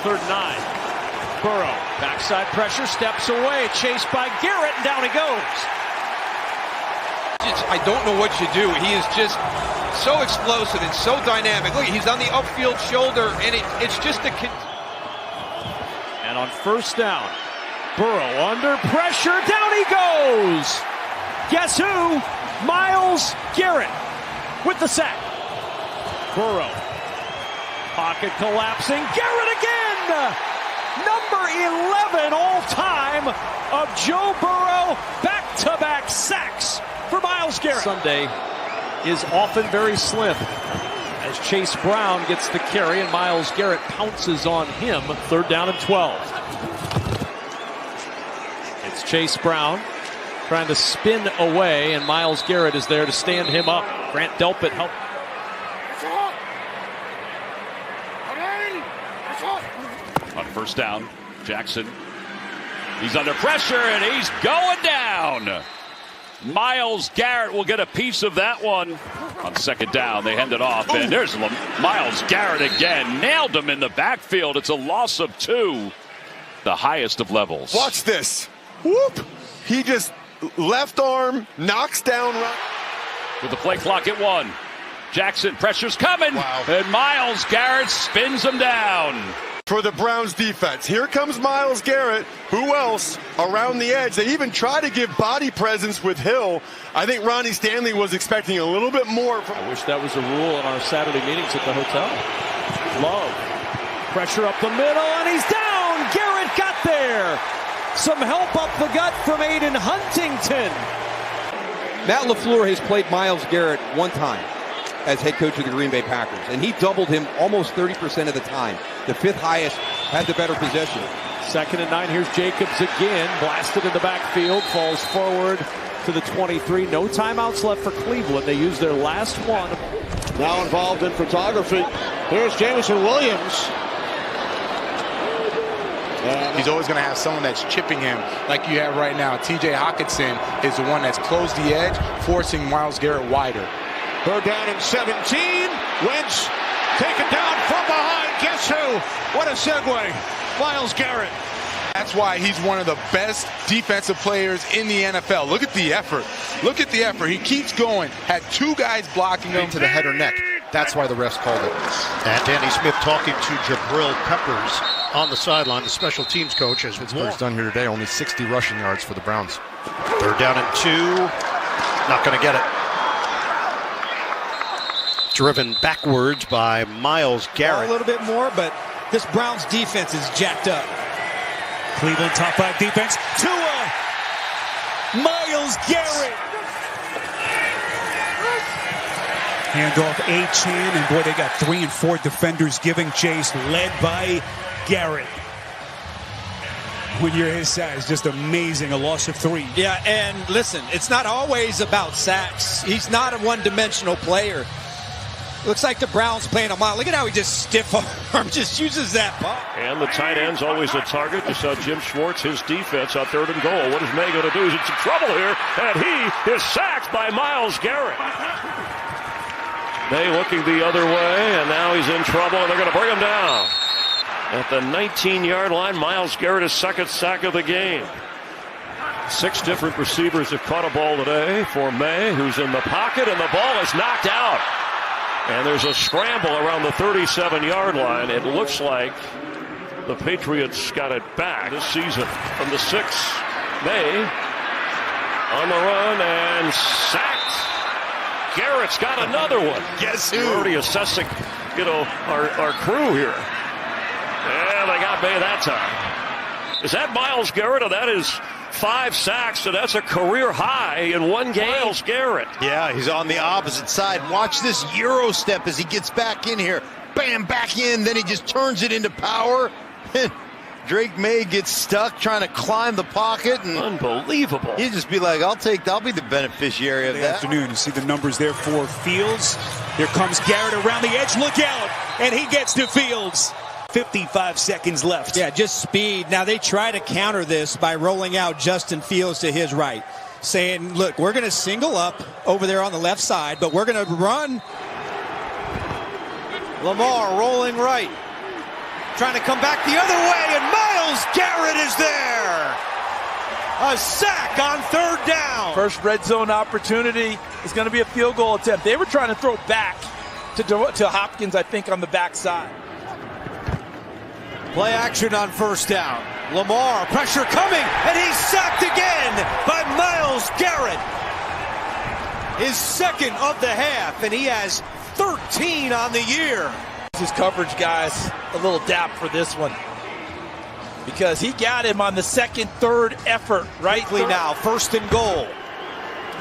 3rd and 9. Burrow, backside pressure, steps away, chased by Garrett, and down he goes. I don't know what you do. He is just so explosive and so dynamic. Look, he's on the upfield shoulder, and it's just a... And on 1st down, Burrow under pressure, down he goes! Guess who? Myles Garrett with the sack. Burrow, pocket collapsing, Garrett again! Number 11 all-time of Joe Burrow, back-to-back sacks for Myles Garrett. Sunday is often very slim as Chase Brown gets the carry and Myles Garrett pounces on him. 3rd down and 12. It's Chase Brown trying to spin away, and Myles Garrett is there to stand him up. Grant Delpit help. On 1st down, Jackson, he's under pressure and he's going down. Myles Garrett will get a piece of that one. On 2nd down, they hand it off, and there's Myles Garrett again. Nailed him in the backfield. It's a loss of 2, the highest of levels. Watch this. Whoop! He just left arm knocks down. With the play clock at 1. Jackson, pressure's coming. Wow. And Myles Garrett spins him down. For the Browns defense. Here comes Myles Garrett. Who else around the edge? They even try to give body presence with Hill. I think Ronnie Stanley was expecting a little bit more from... I wish that was a rule in our Saturday meetings at the hotel. Love. Pressure up the middle, and he's down! Garrett got there! Some help up the gut from Aiden Huntington. Matt LaFleur has played Myles Garrett one time as head coach of the Green Bay Packers, and he doubled him almost 30% of the time. The 5th highest, had the better possession. 2nd and 9, here's Jacobs again, blasted in the backfield, falls forward to the 23. No timeouts left for Cleveland. They use their last one. Now involved in photography. Here's Jameson Williams. He's always going to have someone that's chipping him like you have right now. TJ Hockenson is the one that's closed the edge, forcing Myles Garrett wider. 3rd down and 17. Wentz taken down from behind. Guess who? What a segue. Myles Garrett. That's why he's one of the best defensive players in the NFL. Look at the effort. Look at the effort. He keeps going. Had 2 guys blocking him. To the head or neck. That's why the refs called it. And Danny Smith talking to Jabril Peppers on the sideline, the special teams coach. As Pittsburgh's done here today, only 60 rushing yards for the Browns. 3rd down and 2. Not going to get it. Driven backwards by Myles Garrett. A little bit more, but this Browns defense is jacked up. Cleveland top 5 defense. Tua. Myles Garrett. Handoff A-Chan, and boy, they got 3 and 4 defenders giving chase, led by Garrett. When you're his size, just amazing. A loss of 3. Yeah, and listen, it's not always about sacks. He's not a one-dimensional player. Looks like the Browns playing him out. Look at how he just stiff arm, just uses that ball. And the tight end's always a target. You saw Jim Schwartz, his defense, on 3rd and goal. What is May going to do? He's in some trouble here, and he is sacked by Myles Garrett. May looking the other way, and now he's in trouble, and they're going to bring him down. At the 19-yard line, Myles Garrett, his 2nd sack of the game. 6 different receivers have caught a ball today for May, who's in the pocket, and the ball is knocked out. And there's a scramble around the 37-yard line. It looks like the Patriots got it back this season from the 6. May on the run and sacked. Garrett's got another one. Guess who? We're already assessing, our crew here. Yeah, they got May that time. Is that Myles Garrett, or that is 5 sacks, so that's a career high in one game. Myles Garrett. Yeah, he's on the opposite side. Watch this Euro step as he gets back in here. Bam, back in. Then he just turns it into power. Drake May gets stuck trying to climb the pocket. And unbelievable. He'd just be like, I'll be the beneficiary of that. Afternoon, you see the numbers there for Fields. Here comes Garrett around the edge. Look out. And he gets to Fields. 55 seconds left. Yeah, just speed. Now they try to counter this by rolling out Justin Fields to his right, saying, look, we're going to single up over there on the left side, but we're going to run. Lamar rolling right. trying to come back the other way, and Myles Garrett is there. A sack on 3rd down. First red zone opportunity is going to be a field goal attempt. They were trying to throw back to Hopkins, I think, on the backside. Play action on 1st down. Lamar, pressure coming, and he's sacked again by Myles Garrett. His 2nd of the half, and he has 13 on the year. His coverage, guys, a little dap for this one, because he got him on the 2nd, 3rd effort. Rightly now, 1st and goal.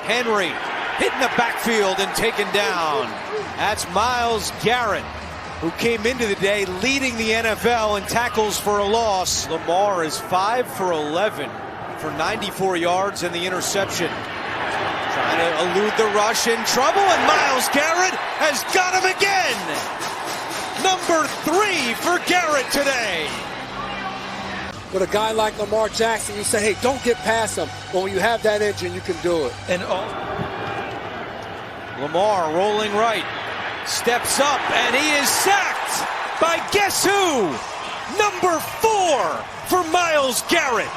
Henry hitting the backfield and taken down. That's Myles Garrett, who came into the day leading the NFL in tackles for a loss. Lamar is 5 for 11 for 94 yards and the interception. Trying to elude the rush, in trouble, and Myles Garrett has got him again. Number 3 for Garrett today. With a guy like Lamar Jackson, you say, hey, don't get past him. But when you have that engine, you can do it. And Lamar rolling right, steps up, and he is sacked by guess who? Number 4 for Myles Garrett.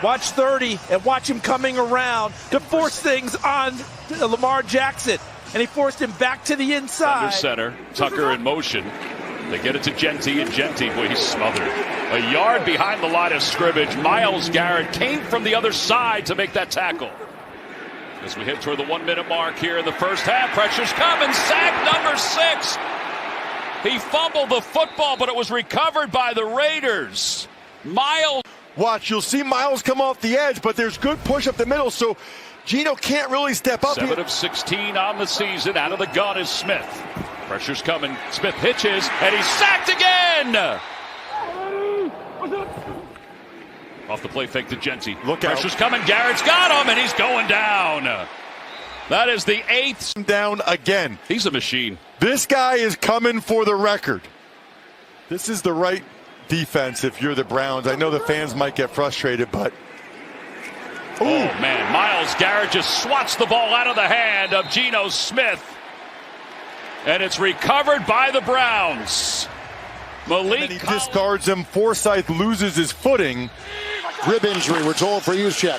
watch 30 and watch him coming around to force things on Lamar Jackson. And he forced him back to the inside. Under center, Tucker in motion. They get it to Genty, and Genty, boy, he's smothered. A yard behind the line of scrimmage. Myles Garrett came from the other side to make that tackle. As we hit toward the 1 minute mark here in the first half, pressure's coming. Sack number 6. He fumbled the football, but it was recovered by the Raiders. Myles. Watch, you'll see Myles come off the edge, but there's good push up the middle, so Geno can't really step up. 7 of 16 on the season. Out of the gun is Smith. Pressure's coming. Smith pitches, and he's sacked again. Off the play fake to Genty. Look out. Pressure's coming. Garrett's got him, and he's going down. That is the 8th. Down again. He's a machine. This guy is coming for the record. This is the right defense if you're the Browns. I know the fans might get frustrated, but... Ooh. Oh, man. Myles Garrett just swats the ball out of the hand of Geno Smith. And it's recovered by the Browns. Malik. He discards him. Forsythe loses his footing. Rib injury, we're told, for Juszczyk.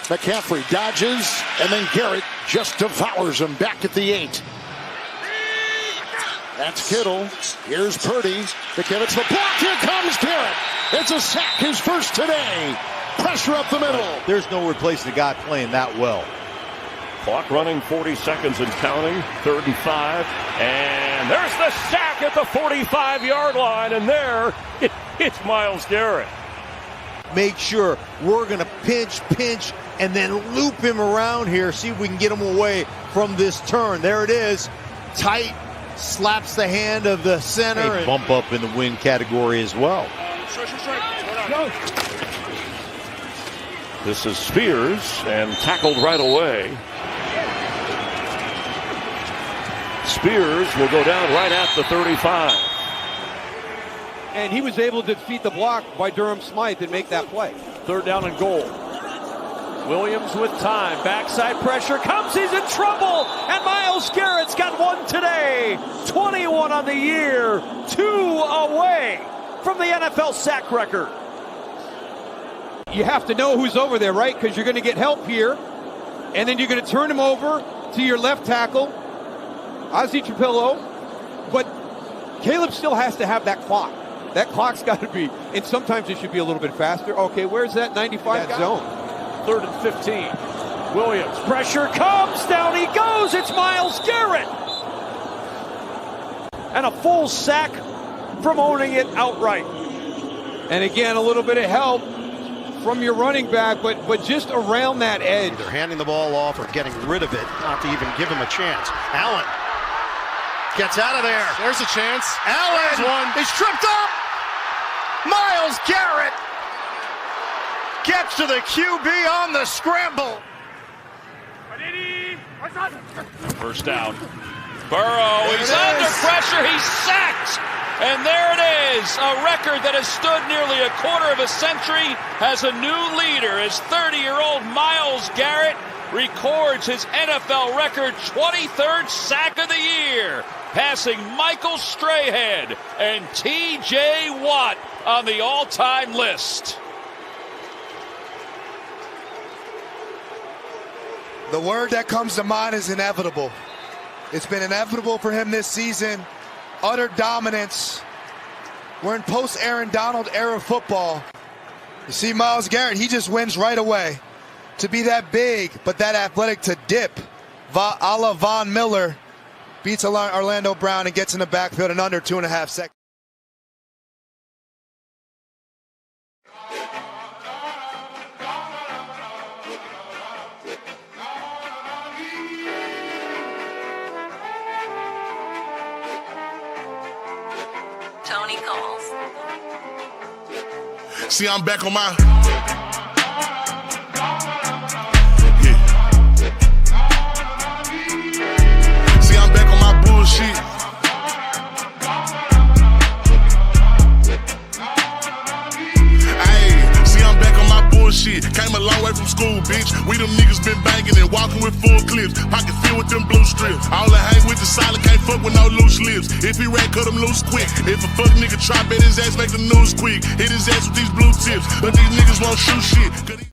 McCaffrey dodges, and then Garrett just devours him back at the 8. That's Kittle. Here's Purdy. The give it to the block. Here comes Garrett. It's a sack, his first today. Pressure up the middle. There's no replacing a guy playing that well. Clock running, 40 seconds and counting. 3rd and 5. And there's the sack at the 45-yard line. And there, it's Myles Garrett. Make sure we're going to pinch, and then loop him around here. See if we can get him away from this turn. There it is. Tight. Slaps the hand of the center. A bump up in the win category as well. This is Spears, and tackled right away. Spears will go down right at the 35. And he was able to defeat the block by Durham Smythe and make that play. 3rd down and goal. Williams with time. Backside pressure comes. He's in trouble. And Myles Garrett's got one today. 21 on the year. 2 away from the NFL sack record. You have to know who's over there, right? Because you're going to get help here. And then you're going to turn him over to your left tackle, Ozzie Trapillo. But Caleb still has to have that clock. That clock's got to be, and sometimes it should be a little bit faster. Okay, where's that 95 guy? Zone. 3rd and 15. Williams, pressure comes, down he goes. It's Myles Garrett. And a full sack from owning it outright. And again, a little bit of help from your running back, but just around that edge. Either handing the ball off or getting rid of it, not to even give him a chance. Allen gets out of there. There's a chance. Allen is tripped up. Myles Garrett gets to the QB on the scramble. First down. Burrow, he's under pressure, he's sacked. And there it is, a record that has stood nearly a quarter of a century has a new leader as 30-year-old Myles Garrett records his NFL record 23rd sack of the year. passing Michael Strahan and T.J. Watt on the all-time list. The word that comes to mind is inevitable. It's been inevitable for him this season. Utter dominance. We're in post-Aaron Donald era football. You see Myles Garrett, he just wins right away. To be that big, but that athletic to dip, a la Von Miller, beats Orlando Brown and gets in the backfield in under 2.5 seconds. Tony calls. See, I'm back on my... See, I'm back on my bullshit. Ayy, see, I'm back on my bullshit. Came a long way from school, bitch. We them niggas been banging and walking with full clips. Pocket filled with them blue strips. All I hang with the silent, can't fuck with no loose lips. If he rat, cut him loose quick. If a fuck nigga try, bet his ass make the news quick. Hit his ass with these blue tips, but these niggas won't shoot shit.